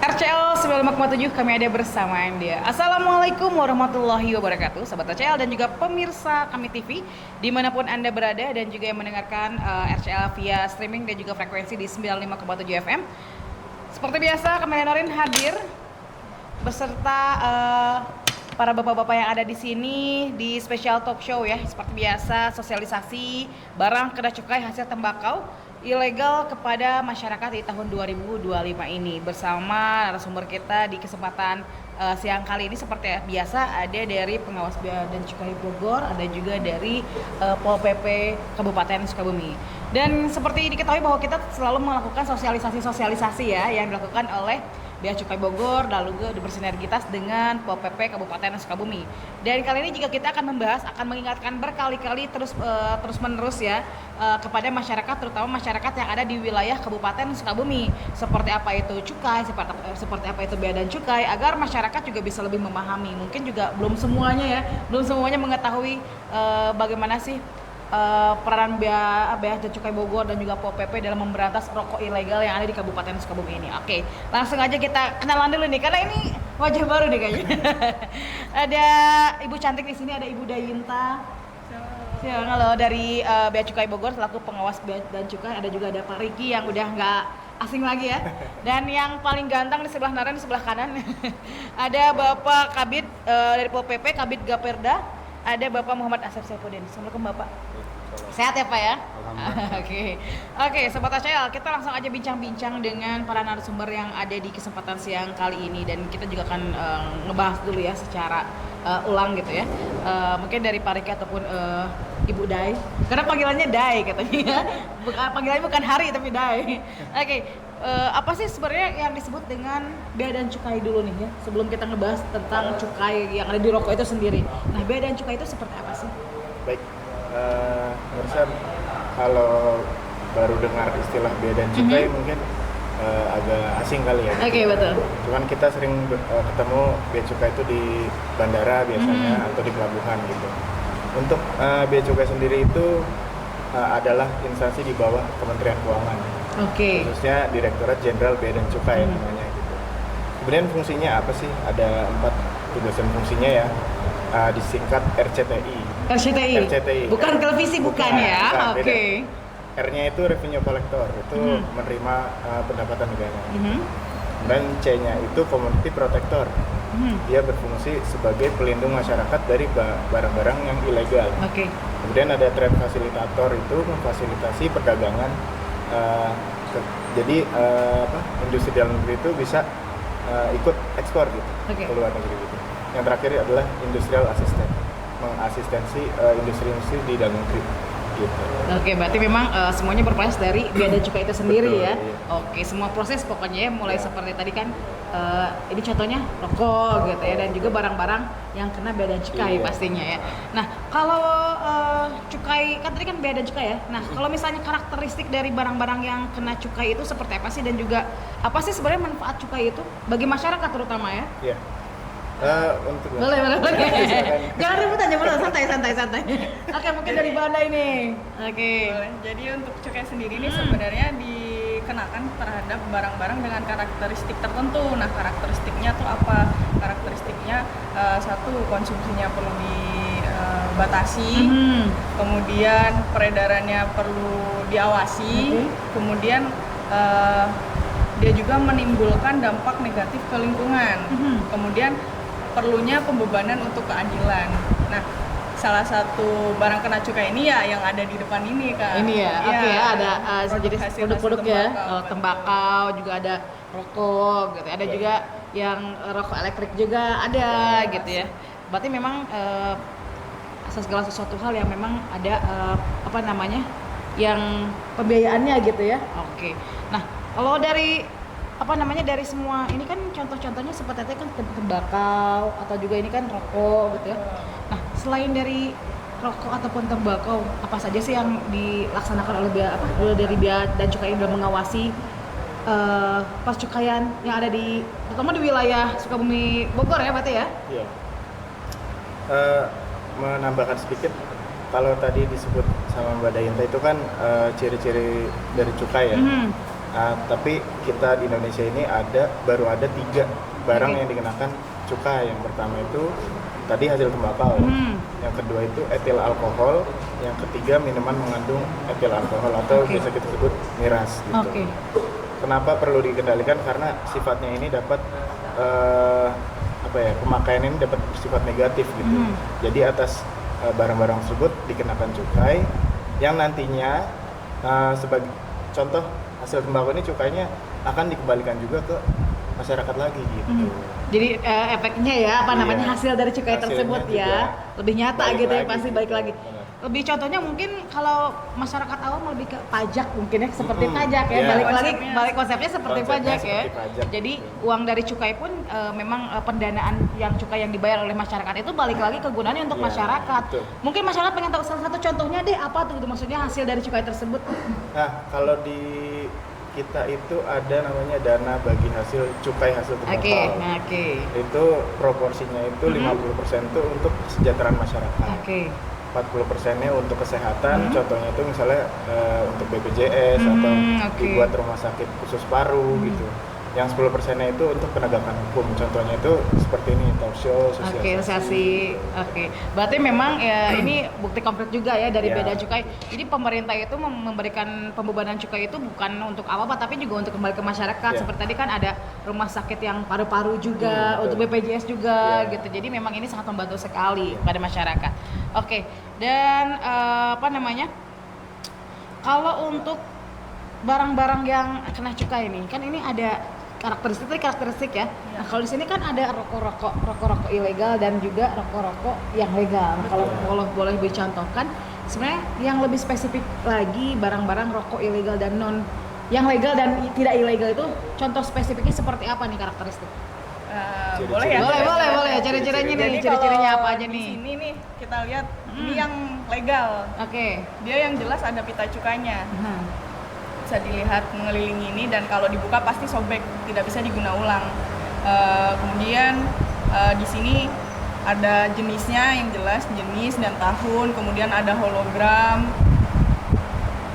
RCL 95,7 kami ada bersama Anda. Assalamualaikum warahmatullahi wabarakatuh Sobat RCL dan juga pemirsa kami TV dimanapun Anda berada dan juga yang mendengarkan RCL via streaming dan juga frekuensi di 95,7 FM. Seperti biasa kami Norin hadir beserta para bapak-bapak yang ada di sini di special talk show ya. Seperti biasa sosialisasi barang kena cukai hasil tembakau ilegal kepada masyarakat di tahun 2025 ini bersama narasumber kita di kesempatan siang kali ini seperti biasa ada dari pengawas bea dan cukai Bogor, ada juga dari Pol PP Kabupaten Sukabumi. Dan seperti diketahui bahwa kita selalu melakukan sosialisasi ya yang dilakukan oleh Bea Cukai Bogor lalu bersinergitas dengan Pol PP Kabupaten Sukabumi. Dan kali ini juga kita akan membahas, akan mengingatkan berkali-kali terus menerus ya kepada masyarakat, terutama masyarakat yang ada di wilayah Kabupaten Sukabumi, seperti apa itu cukai, seperti apa itu bea dan cukai, agar masyarakat juga bisa lebih memahami. Mungkin juga belum semuanya mengetahui bagaimana sih peranan bea dan cukai Bogor dan juga Pol PP dalam memberantas rokok ilegal yang ada di Kabupaten Sukabumi ini. Oke, langsung aja kita kenalan dulu nih karena ini wajah baru nih kayaknya. Ada Ibu cantik di sini, ada Ibu Dayinta. Halo dari Bea Cukai Bogor selaku pengawas bea dan cukai. Ada juga ada Pak Riki yang udah nggak asing lagi ya. Dan yang paling ganteng di sebelah kanan, di sebelah kanan ada Bapak Kabid dari Pol PP, Kabid Gaperda. Ada Bapak Muhammad Asep Saifuddin. Assalamualaikum Bapak. Sehat ya Pak ya? Oke, Sobat ACL, kita langsung aja bincang-bincang dengan para narasumber yang ada di kesempatan siang kali ini. Dan kita juga akan ngebahas dulu ya secara ulang gitu ya. Mungkin dari Pak Riki ataupun Ibu Dai. Karena panggilannya Dai katanya. Panggilannya bukan Hari tapi Dai. Oke. Apa sih sebenarnya yang disebut dengan bea dan cukai dulu nih ya, sebelum kita ngebahas tentang cukai yang ada di rokok itu sendiri. Nah, bea dan cukai itu seperti apa sih? Baik, Mersa, kalau baru dengar istilah bea dan cukai mungkin agak asing kali ya. Oke, betul. Cuman kita sering ketemu bea cukai itu di bandara biasanya atau di pelabuhan gitu. Untuk bea cukai sendiri itu adalah instansi di bawah Kementerian Keuangan. Oke. Khususnya Direktorat Jenderal Bea dan Cukai namanya gitu. Kemudian fungsinya apa sih? Ada 4 tugasan fungsinya ya. Disingkat RCTI. RCTI. Bukan televisi bukan ya. Oke. R-nya itu Revenue Collector, itu menerima pendapatan negara. Dan C-nya itu Commodity Protector. Dia berfungsi sebagai pelindung masyarakat dari barang-barang yang ilegal. Oke. Kemudian ada Trade Facilitator, itu memfasilitasi perdagangan. Jadi industri dalam negeri itu bisa ikut ekspor gitu ke luar negeri gitu. Yang terakhir adalah Industrial Assistant, mengasistensi industri-industri di dalam negeri gitu. Oke, berarti memang semuanya berproses dari bea dan cukai itu sendiri. Betul, ya. Iya. Oke, semua proses pokoknya ya, mulai seperti tadi kan ini contohnya rokok gitu ya, dan juga barang-barang yang kena bea dan cukai pastinya ya. Nah, kalau cukai kan tadi kan bea dan cukai ya. Nah, kalau misalnya karakteristik dari barang-barang yang kena cukai itu seperti apa sih, dan juga apa sih sebenarnya manfaat cukai itu bagi masyarakat terutama ya? Iya. Untuk Boleh. Jangan rebutan, santai. Oke, mungkin dari Banda ini. Oke. Jadi untuk cukai sendiri ini sebenarnya dikenakan terhadap barang-barang dengan karakteristik tertentu. Nah, karakteristiknya tuh apa? Karakteristiknya satu, konsumsinya perlu dibatasi, kemudian peredarannya perlu diawasi, kemudian dia juga menimbulkan dampak negatif ke lingkungan. Kemudian perlunya pembebanan untuk keadilan. Nah, salah satu barang kena cukai ini ya yang ada di depan ini Kak. Ini ya, oke ya, ada jadi hasil produk-produk ya, tembakau, tembakau juga ada rokok gitu, ada juga yang rokok elektrik juga ada gitu ya. Berarti memang segala sesuatu hal yang memang ada yang pembiayaannya gitu ya. Oke. Nah, kalau dari dari semua ini kan contoh-contohnya seperti itu kan tembakau atau juga ini kan rokok gitu ya. Nah, selain dari rokok ataupun tembakau, apa saja sih yang dilaksanakan oleh dari bea dan cukai dalam mengawasi percukaian yang ada terutama di wilayah Sukabumi Bogor ya berarti ya? Iya. Menambahkan sedikit, kalau tadi disebut sama Mbak Dayinta itu kan ciri-ciri dari cukai ya. Tapi kita di Indonesia ini baru ada 3 barang yang dikenakan cukai. Yang pertama itu tadi hasil tembakau, yang kedua itu etil alkohol, yang ketiga minuman mengandung etil alkohol atau biasa kita sebut miras gitu. Kenapa perlu dikendalikan? Karena sifatnya ini dapat pemakaian ini dapat bersifat negatif gitu. Jadi atas barang-barang tersebut dikenakan cukai yang nantinya sebagai contoh hasil tembakau ini cukainya akan dikembalikan juga ke masyarakat lagi gitu. Jadi efeknya ya hasil dari cukai Hasilnya tersebut juga ya lebih nyata gitu ya, pasti gitu. balik lagi. Benar. Lebih contohnya mungkin kalau masyarakat awam lebih ke pajak mungkin ya, seperti pajak ya, Iya. balik konsepnya seperti Konsepnya pajak ya. seperti pajak, Jadi gitu. uang dari cukai pun memang pendanaan yang cukai yang dibayar oleh masyarakat itu balik lagi kegunaannya untuk Iya, masyarakat. betul. Mungkin masyarakat pengen tahu salah satu contohnya deh apa tuh gitu, maksudnya hasil dari cukai tersebut. Nah, kalau di kita itu ada namanya dana bagi hasil cukai hasil tembakau. Itu proporsinya itu 50% itu untuk kesejahteraan masyarakat. 40%-nya untuk kesehatan, contohnya itu misalnya untuk BPJS atau dibuat rumah sakit khusus paru gitu. Yang 10%-nya itu untuk penegakan hukum, contohnya itu seperti ini, talk show, Sosialisasi. Berarti memang ya ini bukti konkret juga ya dari Iya. beda cukai. Jadi pemerintah itu memberikan pembebanan cukai itu bukan untuk apa-apa, tapi juga untuk kembali ke masyarakat. Iya. Seperti tadi kan ada rumah sakit yang paru-paru juga, untuk BPJS juga Iya. gitu. Jadi memang ini sangat membantu sekali pada masyarakat. Dan kalau untuk barang-barang yang kena cukai ini, kan ini ada karakteristik ya. Nah, kalau di sini kan ada rokok-rokok ilegal dan juga rokok-rokok yang legal. Nah, kalau boleh dicontohkan, sebenarnya yang lebih spesifik lagi barang-barang rokok ilegal dan yang legal dan tidak ilegal itu contoh spesifiknya seperti apa nih karakteristik? Boleh ya? Boleh. Ciri-cirinya nih, Jadi ciri-cirinya kalau apa aja di nih? sini nih kita lihat ini yang legal. Dia yang jelas ada pita cukainya. Bisa dilihat mengelilingi ini, dan kalau dibuka pasti sobek, tidak bisa diguna ulang. Kemudian di sini ada jenisnya yang jelas, jenis dan tahun, kemudian ada hologram,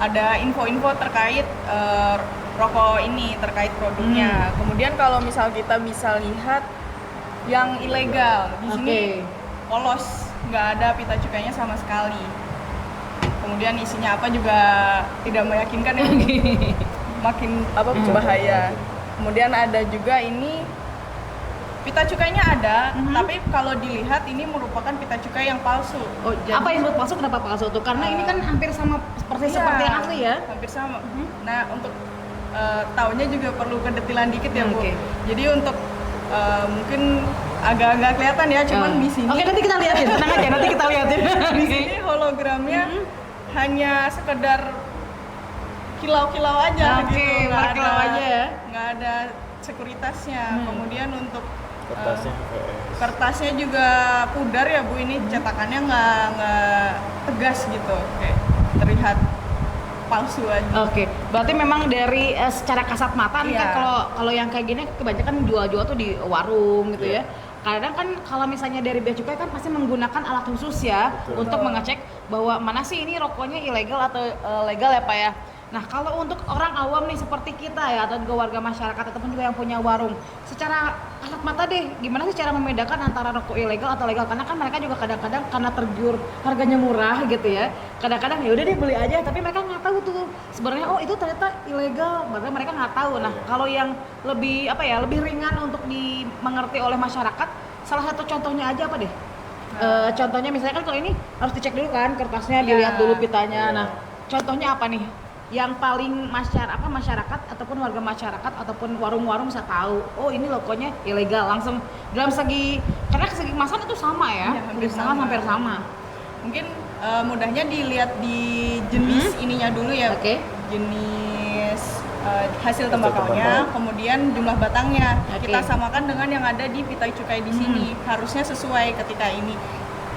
ada info-info terkait rokok ini, terkait produknya. Kemudian kalau misal kita bisa lihat yang ilegal, di sini polos, nggak ada pita cukainya sama sekali. Kemudian isinya apa juga tidak meyakinkan ya, makin bahaya. Kemudian ada juga ini pita cukainya ada, tapi kalau dilihat ini merupakan pita cukai yang palsu. Apa yang buat palsu? Kenapa palsu tuh? Karena ini kan hampir sama seperti yang asli ya. Hampir sama. Nah, untuk tahunya juga perlu kedetilan dikit ya, Bu. Jadi untuk mungkin agak-agak kelihatan ya, cuman di sini. Nanti kita liatin, tenang aja, nanti kita liatin. Di sini hologramnya hanya sekedar kilau-kilau aja gitu, nggak ada sekuritasnya. Kemudian untuk kertasnya juga pudar ya, Bu, ini cetakannya nggak tegas gitu, kayak terlihat palsu aja. Berarti memang dari secara kasat mata nih kan kalau yang kayak gini kebanyakan jual-jual tuh di warung gitu ya. Kadang kan kalau misalnya dari bea cukai kan pasti menggunakan alat khusus ya untuk mengecek bahwa mana sih ini rokoknya ilegal atau legal ya Pak ya. Nah, kalau untuk orang awam nih seperti kita ya, atau juga warga masyarakat ataupun juga yang punya warung, secara kasat mata deh, gimana sih cara membedakan antara rokok ilegal atau legal? Karena kan mereka juga kadang-kadang karena tergiur harganya murah gitu ya, kadang-kadang ya udah deh beli aja, tapi mereka nggak tahu tuh sebenarnya itu ternyata ilegal, padahal mereka nggak tahu. Nah, kalau yang lebih lebih ringan untuk dimengerti oleh masyarakat, salah satu contohnya aja apa deh? Contohnya misalnya kan kalau ini harus dicek dulu kan kertasnya, dilihat dulu pitanya. Nah, contohnya apa nih? Yang paling masyarakat ataupun warga masyarakat ataupun warung-warung bisa tahu, oh ini logonya ilegal, langsung dalam karena segi kemasan itu sama ya, hampir sama. Mungkin mudahnya dilihat di jenis ininya dulu ya, jenis hasil tembakaunya, kemudian jumlah batangnya. Kita samakan dengan yang ada di pita cukai di sini, harusnya sesuai. Ketika ini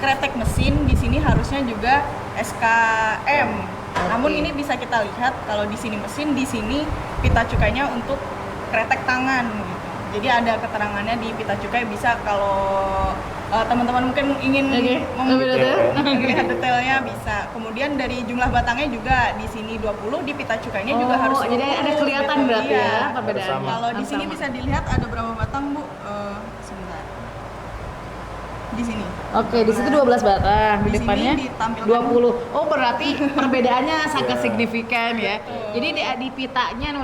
kretek mesin, di sini harusnya juga SKM. Namun ini bisa kita lihat kalau di sini mesin, di sini pita cukainya untuk kretek tangan gitu. Jadi ada keterangannya di pita cukai, bisa kalau teman-teman mungkin ingin melihat detailnya bisa. Kemudian dari jumlah batangnya juga di sini 20, di pita cukainya juga harus 20. Jadi ada kelihatan gitu. berarti Iya. ya perbedaannya. Kalau di sini Sama. bisa dilihat ada berapa batang, Bu? Sebentar. Di sini. Oke, di situ 12 batang, di Di sini depannya ditampilkan 20. Oh, berarti perbedaannya sangat Iya. signifikan ya. Betul. Jadi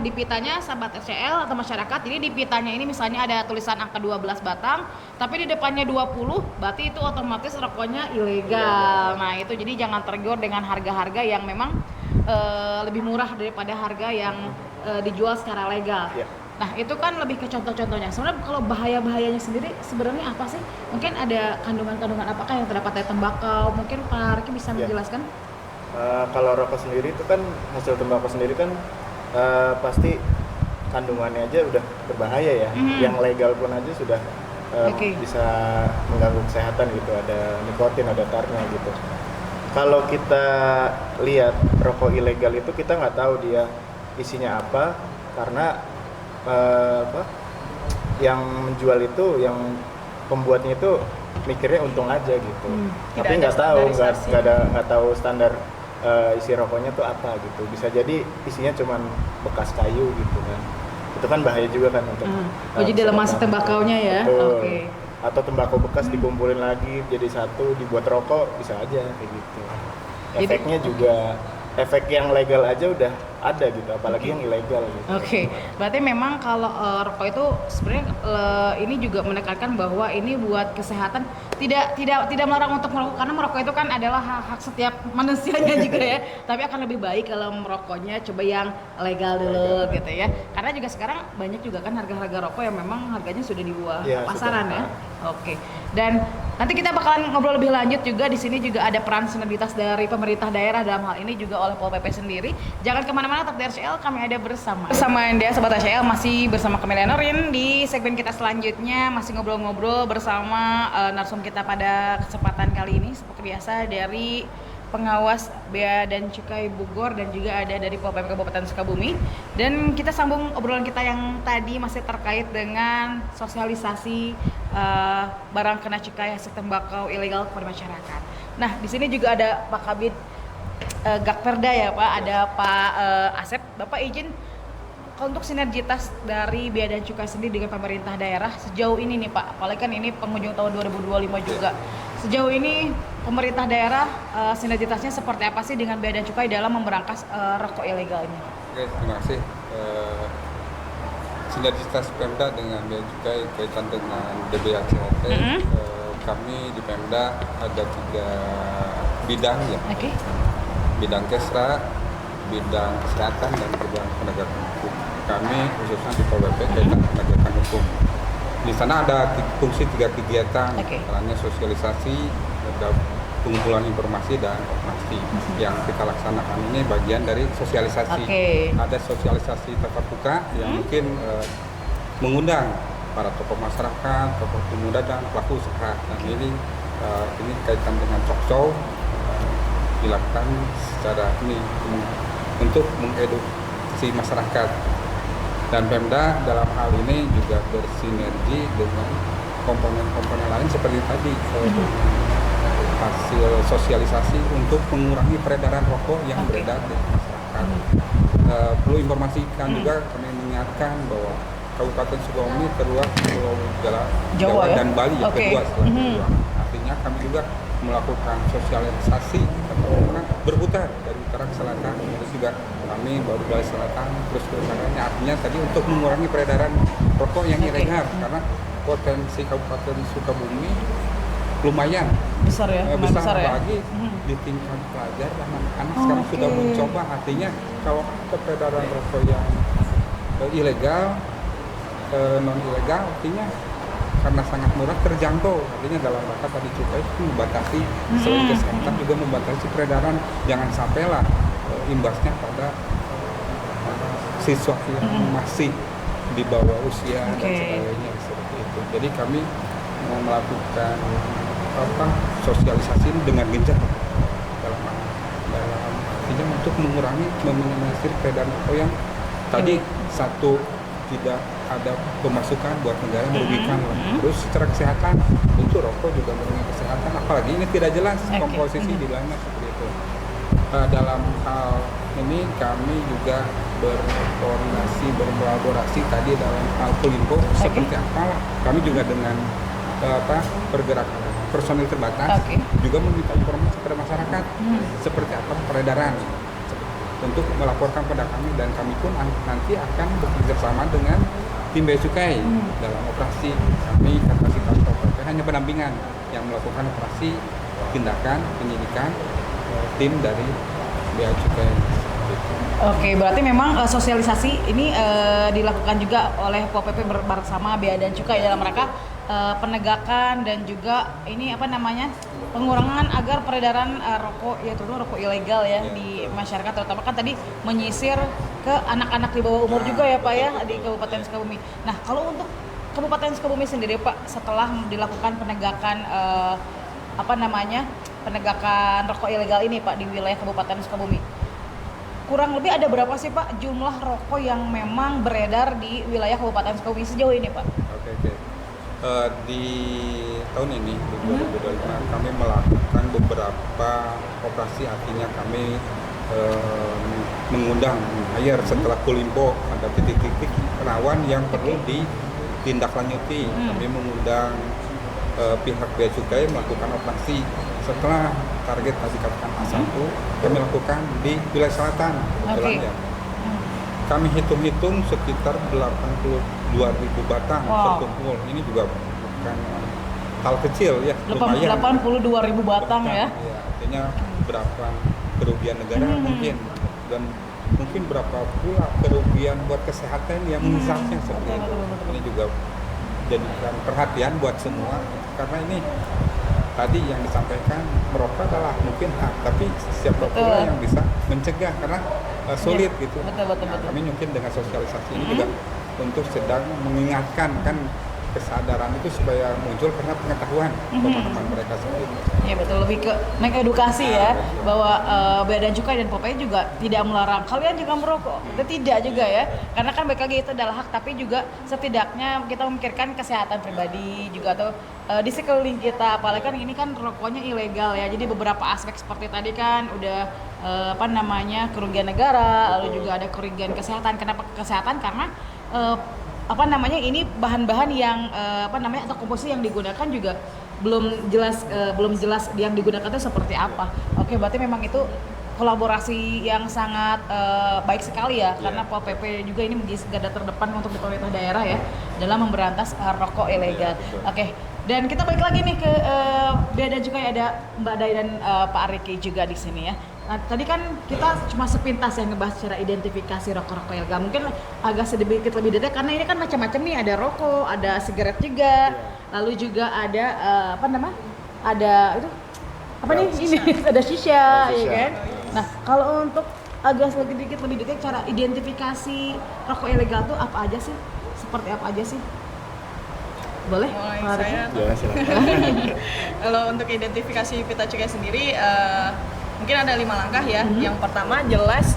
di pitanya sahabat RCL atau masyarakat, jadi di pitanya ini misalnya ada tulisan angka 12 batang, tapi di depannya 20, berarti itu otomatis rokoknya ilegal. Nah, itu jadi jangan tergiur dengan harga-harga yang memang lebih murah daripada harga yang dijual secara legal. Iya. Nah, itu kan lebih ke contoh-contohnya. Sebenarnya kalau bahaya-bahayanya sendiri sebenarnya apa sih? Mungkin ada kandungan-kandungan apakah yang terdapat dari tembakau? Mungkin Pak Riki bisa Iya. menjelaskan? Kalau rokok sendiri itu kan hasil tembakau sendiri kan pasti kandungannya aja udah berbahaya ya. Yang legal pun aja sudah bisa mengganggu kesehatan gitu. Ada nikotin, ada tarnya gitu. Kalau kita lihat rokok ilegal itu kita nggak tahu dia isinya apa, karena yang menjual itu, yang pembuatnya itu mikirnya untung aja gitu. Tidak Tapi ada nggak tahu, standarisasi. nggak tahu standar isi rokoknya tuh apa gitu. Bisa jadi isinya cuman bekas kayu gitu kan. Itu kan bahaya juga kan untuk Oh, jadi dalam masa kesehatan. tembakaunya ya? Betul. Oke. Atau tembakau bekas dikumpulin lagi jadi satu, dibuat rokok, bisa aja kayak gitu. Jadi- Efeknya juga, efek yang legal aja udah ada gitu, apalagi yang ilegal gitu. Oke, berarti memang kalau rokok itu sebenarnya ini juga menekankan bahwa ini buat kesehatan, tidak melarang untuk merokok, karena merokok itu kan adalah hak setiap manusianya juga ya. Tapi akan lebih baik kalau merokoknya coba yang legal dulu gitu ya. Karena juga sekarang banyak juga kan harga-harga rokok yang memang harganya sudah di bawah Iya, pasaran sudah. ya. Oke. Dan nanti kita bakalan ngobrol lebih lanjut juga. Di sini juga ada peran sinergitas dari pemerintah daerah dalam hal ini juga oleh Pol PP sendiri. Jangan kemana-mana, tetap di RCL, kami ada bersama Anda Sobat RCL, masih bersama Camelia Nurin. Di segmen kita selanjutnya masih ngobrol-ngobrol bersama narsum kita pada kesempatan kali ini seperti biasa dari pengawas Bea dan Cukai Bogor, dan juga ada dari Pol PP Kabupaten Sukabumi. Dan kita sambung obrolan kita yang tadi masih terkait dengan sosialisasi barang kena cukai hasil tembakau ilegal kepada masyarakat. Nah, di sini juga ada Pak Kabid Gakperda ya Pak, ada Pak Asep. Bapak izin, kalau untuk sinergitas dari Bea dan Cukai sendiri dengan pemerintah daerah sejauh ini nih Pak, apalagi kan ini penghujung tahun 2025 juga. Sejauh ini pemerintah daerah sinergitasnya seperti apa sih dengan Bea dan Cukai dalam memberantas rokok ilegal ini? Oke, terima kasih. Sinergitas Pemda dengan Bea Cukai kaitan dengan DBHCHT, kami di Pemda ada 3 bidang ya. Oke. Bidang Kesra, bidang kesehatan, dan bidang penegakan hukum. Kami khususnya di Pol PP kaitan penegakan hukum. Di sana ada fungsi 3 kegiatan, Oke. antaranya sosialisasi, ada pengumpulan informasi dan operasi. Yang kita laksanakan ini bagian dari sosialisasi. Oke. Ada sosialisasi tatap muka yang mungkin mengundang para tokoh masyarakat, tokoh pemuda, dan pelaku usaha. Nah, ini kaitan dengan talkshow dilakukan secara ini untuk mengedukasi masyarakat. Dan Pemda dalam hal ini juga bersinergi dengan komponen-komponen lain seperti tadi hasil sosialisasi untuk mengurangi peredaran rokok yang beredar di masyarakat. Perlu informasikan juga, kami mengingatkan bahwa Kabupaten Sukabumi terluar Pulau Jawa ya? dan Bali yang Oke. kedua setelah kedua. Artinya kami juga melakukan sosialisasi orang berputar dari utara ke selatan, terus juga kami baru Bali Selatan terus ke sananya. Artinya tadi untuk mengurangi peredaran rokok yang ilegal, karena potensi Kabupaten Sukabumi lumayan Besar ya, lumayan besar ya. apalagi di tingkat pelajar dan anak-anak sekarang sudah mencoba. Artinya kalau ada peredaran rokok yang ilegal, non ilegal, artinya karena sangat murah terjangkau, artinya dalam rangka tadi cukai itu membatasi selain kesehatan juga membatasi peredaran, jangan sampailah imbasnya pada siswa yang masih di bawah usia dan sebagainya seperti itu. Jadi kami mau melakukan sosialisasi dengan gencar dalam artinya untuk mengurangi meminimalisir peredaran rokok yang tadi satu tidak ada pemasukan buat negara, merugikan. Terus secara kesehatan itu rokok juga merugikan kesehatan, apalagi ini tidak jelas komposisi di dalamnya seperti itu. Dalam hal ini kami juga berkoordinasi, berkolaborasi tadi dalam hal Kominfo seperti apa. Kami juga dengan pergerakan personil terbatas juga meminta informasi kepada masyarakat seperti apa peredaran untuk melaporkan pada kami, dan kami pun nanti akan bekerja sama dengan tim Bea Cukai dalam operasi. Kami kapasitas OPP hanya pendampingan yang melakukan operasi tindakan penyidikan tim dari Bea Cukai. Oke, berarti memang sosialisasi ini dilakukan juga oleh Pol PP bersama Bea dan Cukai dalam rangka penegakan dan juga ini pengurangan agar peredaran rokok, ya terutama rokok ilegal ya di masyarakat, terutama kan tadi menyisir ke anak-anak di bawah umur juga ya Pak ya di Kabupaten Sukabumi. Nah, kalau untuk Kabupaten Sukabumi sendiri Pak, setelah dilakukan penegakan penegakan rokok ilegal ini Pak di wilayah Kabupaten Sukabumi, kurang lebih ada berapa sih Pak jumlah rokok yang memang beredar di wilayah Kabupaten Sukabumi sejauh ini Pak? Oke. Di tahun ini 2025 kami melakukan beberapa operasi, artinya kami mengundang setelah Kominfo ada titik-titik rawan yang perlu ditindaklanjuti. Kami mengundang pihak Bea Cukai melakukan operasi. Setelah target tadi katakan A1, kami lakukan di wilayah selatan kebetulan ya. Kami hitung-hitung sekitar 82.000 batang terkumpul. Ini juga bukan hal kecil ya, lumayan. 82.000 batang ya. Artinya berapa kerugian negara mungkin, dan mungkin berapa pula kerugian buat kesehatan yang mengisapnya seperti itu. Ini juga jadikan perhatian buat semua, karena ini tadi yang disampaikan merokok adalah mungkin hak, tapi siapa pula yang bisa mencegah karena sulit gitu. Betul. Kami mungkin dengan sosialisasi ini juga untuk sedang mengingatkan kan kesadaran itu supaya muncul karena pengetahuan pemahaman mereka sendiri. Ya betul, lebih ke mengedukasi ya bahwa Bea dan Cukai dan Pol PP juga tidak melarang kalian juga merokok. Itu tidak juga ya, karena kan balik lagi itu adalah hak, tapi juga setidaknya kita memikirkan kesehatan pribadi juga atau di sekeliling kita, apalagi kan ini kan rokoknya ilegal ya. Jadi beberapa aspek seperti tadi kan udah kerugian negara, lalu juga ada kerugian kesehatan. Kenapa kesehatan? Karena ini bahan-bahan yang atau komposisi yang digunakan juga belum jelas yang digunakan itu seperti apa. Oke, berarti memang itu kolaborasi yang sangat baik sekali ya, karena Pol PP juga ini menjadi garda terdepan untuk di pemerintah daerah ya dalam memberantas rokok ilegal. Oke, dan kita balik lagi nih ke Bea dan Cukai, ada Mbak Day dan Pak Ariki juga di sini ya. Nah, tadi kan kita cuma sepintas yang ngebahas secara identifikasi rokok-rokok ilegal. Mungkin agak sedikit lebih detail karena ini kan macam-macam nih, ada rokok, ada sigaret juga, lalu juga ada ada itu ada shisha, ya kan. Nah, kalau untuk agak sedikit lebih detail cara identifikasi rokok ilegal tuh apa aja sih? Seperti apa aja sih? Boleh? Mulai saya. Ya, silakan. Kalau untuk identifikasi pita cukai sendiri mungkin ada 5 langkah ya. Yang pertama jelas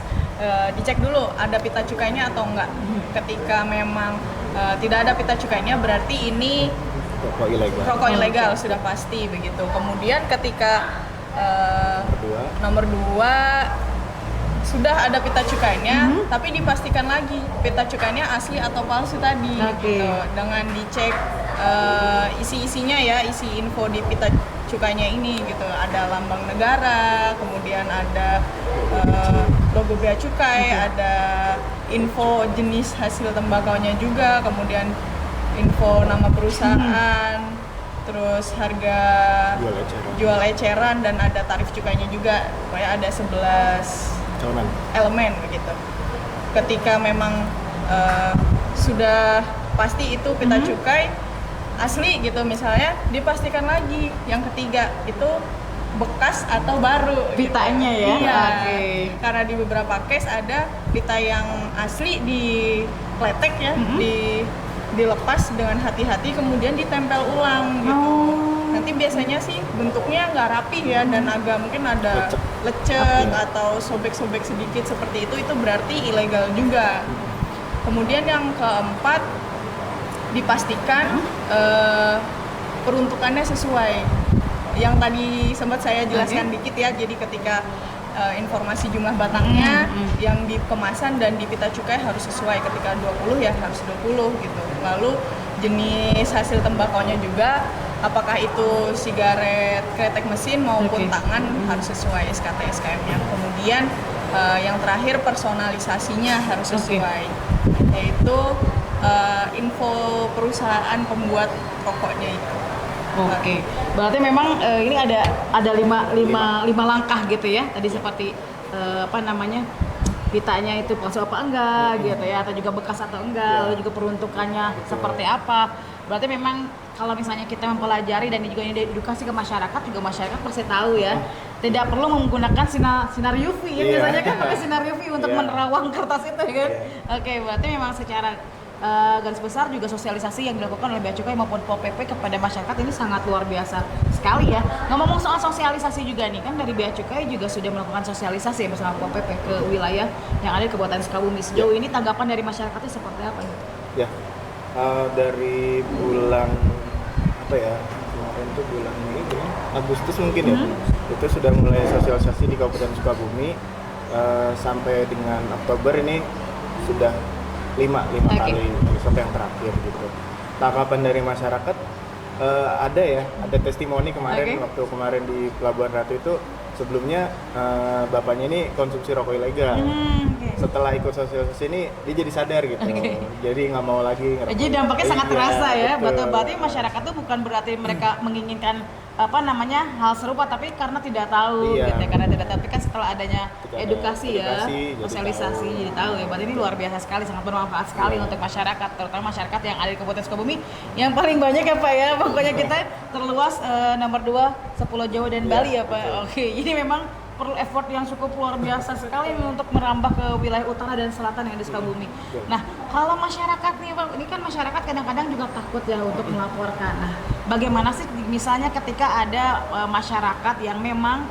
dicek dulu ada pita cukainya atau enggak. Ketika memang tidak ada pita cukainya berarti ini rokok ilegal sudah pasti begitu. Kemudian ketika nomor 2 sudah ada pita cukainya, tapi dipastikan lagi pita cukainya asli atau palsu tadi gitu. Dengan dicek isi-isinya ya, isi info di pita cukainya ini gitu. Ada lambang negara, kemudian ada logo Bea Cukai, ada info jenis hasil tembakaunya juga, kemudian info nama perusahaan, terus harga jual eceran, dan ada tarif cukainya juga. Pokoknya ada 11 elemen begitu. Ketika memang sudah pasti itu pita cukai asli gitu misalnya, dipastikan lagi yang ketiga itu bekas atau baru pitanya gitu. Ya. Iya. Karena di beberapa case ada pita yang asli dipletek ya, dilepas dengan hati-hati kemudian ditempel ulang gitu. Nanti biasanya sih bentuknya nggak rapi ya, dan agak mungkin ada lecet atau sobek-sobek sedikit seperti itu berarti ilegal juga. Kemudian yang keempat, dipastikan peruntukannya sesuai. Yang tadi sempat saya jelaskan dikit ya, jadi ketika informasi jumlah batangnya yang di kemasan dan di pita cukai harus sesuai, ketika 20 ya harus 20 gitu. Lalu jenis hasil tembakonya juga, apakah itu sigaret kretek mesin maupun tangan harus sesuai SKT SKM-nya. Kemudian yang terakhir personalisasinya harus sesuai, yaitu info perusahaan pembuat rokoknya itu. Oke, berarti memang ini ada lima langkah gitu ya. Tadi seperti apa namanya, pitanya itu palsu apa enggak gitu ya, atau juga bekas atau enggak, lalu juga peruntukannya seperti apa. Berarti memang kalau misalnya kita mempelajari dan juga ini edukasi ke masyarakat, juga masyarakat pasti tahu ya. Tidak perlu menggunakan sinar UV ya, biasanya kan pakai sinar UV untuk menerawang kertas itu ya kan. Oke, berarti memang secara garis besar juga sosialisasi yang dilakukan oleh Bea Cukai maupun Pol PP kepada masyarakat ini sangat luar biasa sekali ya. Ngomong soal sosialisasi juga nih, kan dari Bea Cukai juga sudah melakukan sosialisasi bersama Pol PP ke wilayah yang ada di Kabupaten Sukabumi. Sejauh ini tanggapan dari masyarakatnya seperti apa nih? Ya, dari bulan apa ya, kemarin tuh bulan Mei, Agustus mungkin ya, itu sudah mulai sosialisasi di Kabupaten Sukabumi, sampai dengan Oktober ini sudah 5 kali sampai yang terakhir gitu. Tanggapan dari masyarakat ada testimoni kemarin waktu kemarin di Pelabuhan Ratu itu, sebelumnya bapaknya ini konsumsi rokok ilegal. Setelah ikut sosialisasi ini dia jadi sadar gitu. Jadi nggak mau lagi ngerokok. Jadi dampaknya sangat terasa ya. Betul. Berarti masyarakat tuh bukan berarti mereka menginginkan apa namanya hal serupa, tapi karena tidak tahu gitu ya, karena tidak tahu. Tapi kan setelah adanya edukasi ya, sosialisasi jadi tahu ya. Berarti ini luar biasa sekali, sangat bermanfaat sekali untuk masyarakat, terutama masyarakat yang ada di Kabupaten Sukabumi yang paling banyak ya Pak ya. Pokoknya kita terluas nomor 2 Pulau Jawa dan Bali ya Pak. Oke, ini memang perlu effort yang cukup luar biasa sekali untuk merambah ke wilayah utara dan selatan yang ada di Sukabumi. Nah, kalau masyarakat nih Pak, ini kan masyarakat kadang-kadang juga takut ya untuk melaporkan. Nah, bagaimana sih misalnya ketika ada masyarakat yang memang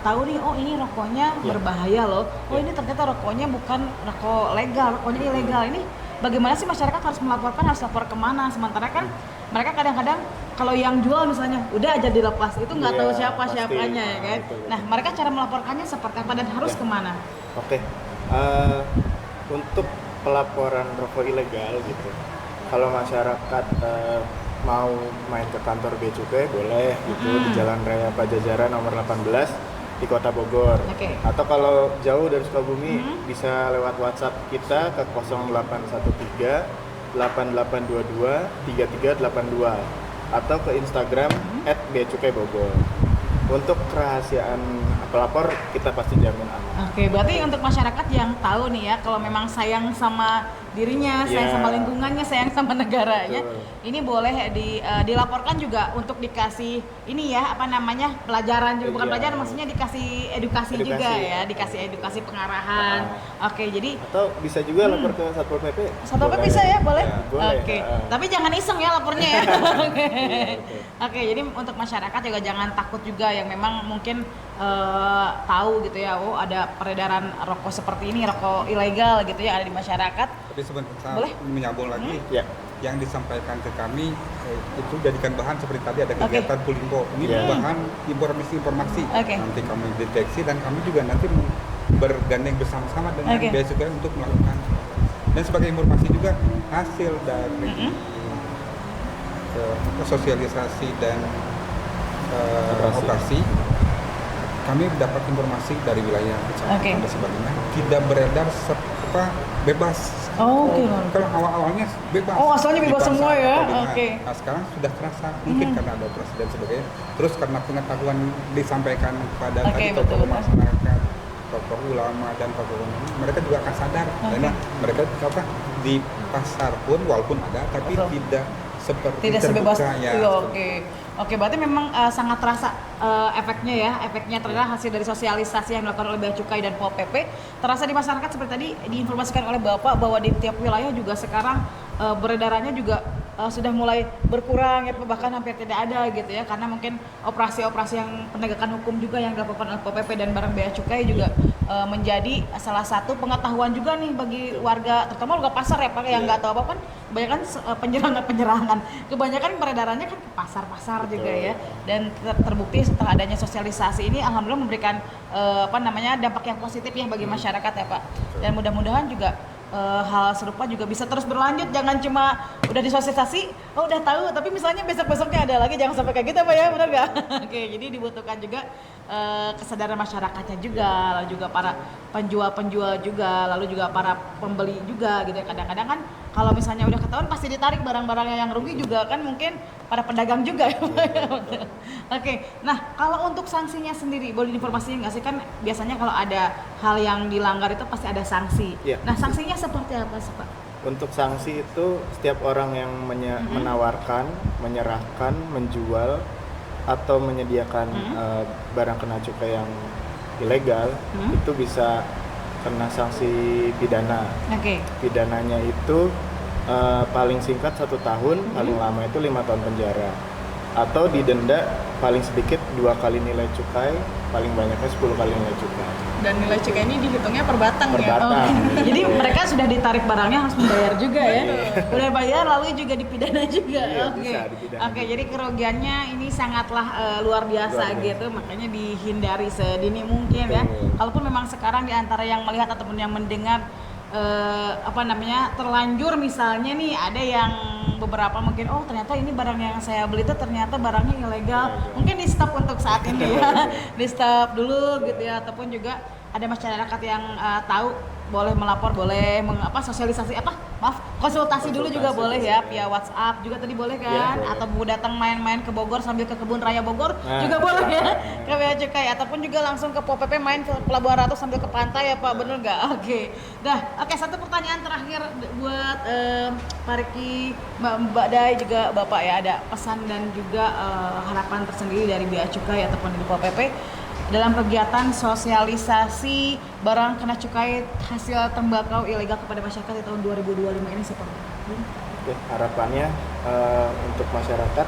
tahu nih, oh ini rokoknya berbahaya loh, oh ini ternyata rokoknya bukan rokok legal, rokoknya ilegal. Ini bagaimana sih masyarakat harus melaporkan, harus lapor kemana? Sementara kan mereka kadang-kadang kalau yang jual misalnya udah aja dilepas, itu nggak tahu siapanya ya kan. Nah, mereka cara melaporkannya seperti apa dan harus kemana? Oke, untuk pelaporan rokok ilegal gitu, kalau masyarakat mau main ke kantor Bea Cukai boleh gitu, di Jalan Raya Pajajaran nomor 18 di Kota Bogor. Atau kalau jauh dari Sukabumi bisa lewat WhatsApp kita ke 0813 8822 3382 atau ke Instagram @beacukai_bogor. Untuk kerahasiaan pelapor kita pasti jamin aman. Oke, berarti untuk masyarakat yang tahu nih ya, kalau memang sayang sama dirinya, sayang sama lingkungannya, sayang sama negaranya, ini boleh dilaporkan juga untuk dikasih ini ya, apa namanya, pelajaran juga, bukan pelajaran, maksudnya dikasih edukasi juga ya, dikasih edukasi pengarahan. Oke, jadi atau bisa juga lapor ke Satpol PP. Satpol PP bisa ya, boleh? Boleh. Oke, tapi jangan iseng ya lapornya ya. Oke, jadi untuk masyarakat juga jangan takut juga yang memang mungkin tahu gitu ya, oh ada peredaran rokok seperti ini, rokok ilegal gitu ya ada di masyarakat. Tapi sebentar Boleh? menyambung lagi, yang disampaikan ke kami itu jadikan bahan seperti tadi ada kegiatan Pulimbo. Ini bahan informasi. Nanti kami deteksi dan kami juga nanti bergandeng bersama-sama dengan Bea Cukai untuk melakukan. Dan sebagai informasi juga hasil dari sosialisasi dan operasi, kami dapat informasi dari wilayah dan sebagainya tidak beredar bebas. Kalau awal-awalnya bebas. Oh, asalnya bebas semua ya. Nah, sekarang sudah terasa mungkin karena ada operasi dan sebagainya. Terus karena pengetahuan disampaikan kepada tokoh masyarakat, tokoh ulama dan tokoh mereka juga akan sadar karena mereka di pasar pun walaupun ada tapi tidak seperti tidak sebebas ya, Oke, berarti memang sangat terasa efeknya ternyata hasil dari sosialisasi yang dilakukan oleh Bea Cukai dan Pol PP terasa di masyarakat seperti tadi diinformasikan oleh Bapak bahwa di tiap wilayah juga sekarang beredarannya juga sudah mulai berkurang ya, bahkan hampir tidak ada gitu ya, karena mungkin operasi-operasi yang penegakan hukum juga yang dilakukan oleh Pol PP dan barang bea cukai juga menjadi salah satu pengetahuan juga nih bagi warga, terutama warga pasar ya Pak, yang nggak tahu apa kan kebanyakan penyerangan kebanyakan peredarannya kan ke pasar-pasar juga ya, dan terbukti setelah adanya sosialisasi ini alhamdulillah memberikan dampak yang positif ya bagi masyarakat ya Pak, dan mudah-mudahan juga hal serupa juga bisa terus berlanjut, jangan cuma udah disosialisasi, udah tahu, tapi misalnya besok-besoknya ada lagi, jangan sampai kayak gitu Pak ya, benar nggak? Oke, jadi dibutuhkan juga kesadaran masyarakatnya juga, lalu juga para penjual-penjual juga, lalu juga para pembeli juga gitu ya. Kadang-kadang kan kalau misalnya udah ketahuan pasti ditarik barang-barangnya, yang rugi juga kan mungkin para pedagang juga ya Pak ya. Oke, nah kalau untuk sanksinya sendiri boleh diinformasikan nggak sih, kan biasanya kalau ada hal yang dilanggar itu pasti ada sanksi. Nah sanksinya seperti apa sih Pak? Untuk sanksi itu setiap orang yang menawarkan, menyerahkan, menjual atau menyediakan barang kena cukai yang ilegal itu bisa kena sanksi pidana. Pidananya itu paling singkat 1 tahun, paling lama itu 5 tahun penjara, atau didenda paling sedikit 2 kali nilai cukai, paling banyaknya 10 kali nilai cukai. Dan nilai cukai ini dihitungnya per batang Per ya. batang. Jadi mereka sudah ditarik barangnya harus membayar juga ya. Udah bayar lalu juga dipidana juga. Iya, Oke. bisa dipidana Oke, juga. jadi kerugiannya ini sangatlah luar biasa Luar biasa. gitu, makanya dihindari sedini mungkin ya. Betul. Kalaupun memang sekarang di antara yang melihat ataupun yang mendengar terlanjur misalnya nih ada yang beberapa mungkin ternyata ini barang yang saya beli itu ternyata barangnya ilegal, mungkin di stop untuk saat ini ya, di stop dulu gitu ya, ataupun juga ada masyarakat yang tahu boleh melapor, boleh sosialisasi konsultasi dulu juga boleh ya, via WhatsApp juga tadi boleh kan, boleh. atau mau datang main-main ke Bogor sambil ke Kebun Raya Bogor juga boleh ya, ke Bea Cukai, ataupun juga langsung ke Pol PP main ke Pelabuhan Ratu sambil ke pantai ya Pak, bener nggak? Oke. Oke, satu pertanyaan terakhir buat Pak Riki, Mbak Dai juga Bapak ya, ada pesan dan juga harapan tersendiri dari Bea Cukai ataupun dari Pol PP dalam kegiatan sosialisasi barang kena cukai hasil tembakau ilegal kepada masyarakat di tahun 2025 ini seperti apa? Oke, harapannya untuk masyarakat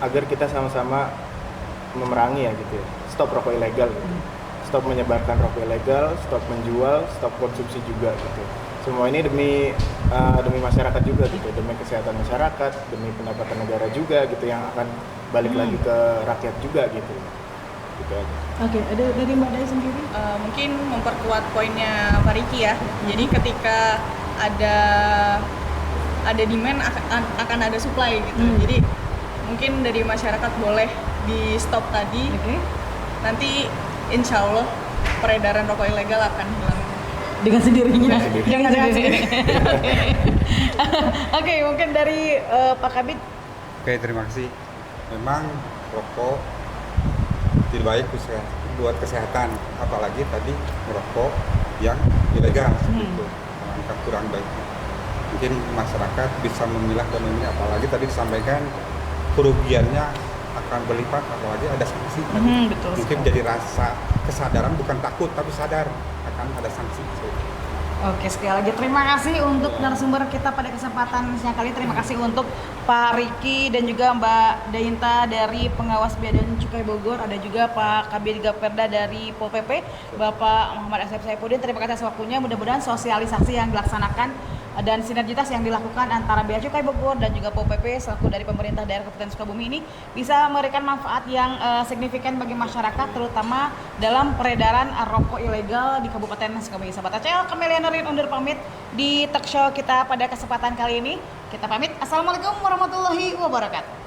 agar kita sama-sama memerangi ya gitu ya, stop rokok ilegal gitu. Stop menyebarkan rokok ilegal, stop menjual, stop konsumsi juga gitu. Semua ini demi masyarakat juga gitu, demi kesehatan masyarakat, demi pendapatan negara juga gitu, yang akan balik lagi ke rakyat juga gitu. Gitu aja. Oke, ada dari Mbak Dai sendiri? Mungkin memperkuat poinnya Pak Riki ya. Jadi ketika ada demand akan ada supply gitu. Jadi mungkin dari masyarakat boleh di stop tadi. Nanti insya Allah peredaran rokok ilegal akan hilang Dengan sendirinya. dengan sendirinya. Oke, mungkin dari Pak Kabid. Oke, terima kasih. Memang rokok tidak baik buat kesehatan, apalagi tadi merokok yang ilegal itu langkah kurang baik. Mungkin masyarakat bisa memilah dan memilih, apalagi tadi disampaikan kerugiannya akan berlipat, apalagi ada sanksi. Betul Mungkin sekali. jadi rasa kesadaran, bukan takut tapi sadar akan ada sanksi. Oke, sekali lagi terima kasih untuk narasumber kita pada kesempatan siang kali. Terima kasih untuk Pak Riki dan juga Mbak Dainta dari Pengawas Bea dan Cukai Bogor. Ada juga Pak Kabid Gapperda dari Pol PP, Bapak Muhammad Asep Saifuddin. Terima kasih atas waktunya. Mudah-mudahan sosialisasi yang dilaksanakan dan sinergitas yang dilakukan antara Bea Cukai Bogor dan juga Pol PP selaku dari pemerintah daerah Kabupaten Sukabumi ini bisa memberikan manfaat yang signifikan bagi masyarakat, terutama dalam peredaran rokok ilegal di Kabupaten Sukabumi. Sahabat ACL, kami Leonarin undur pamit di talk show kita pada kesempatan kali ini. Kita pamit. Assalamualaikum warahmatullahi wabarakatuh.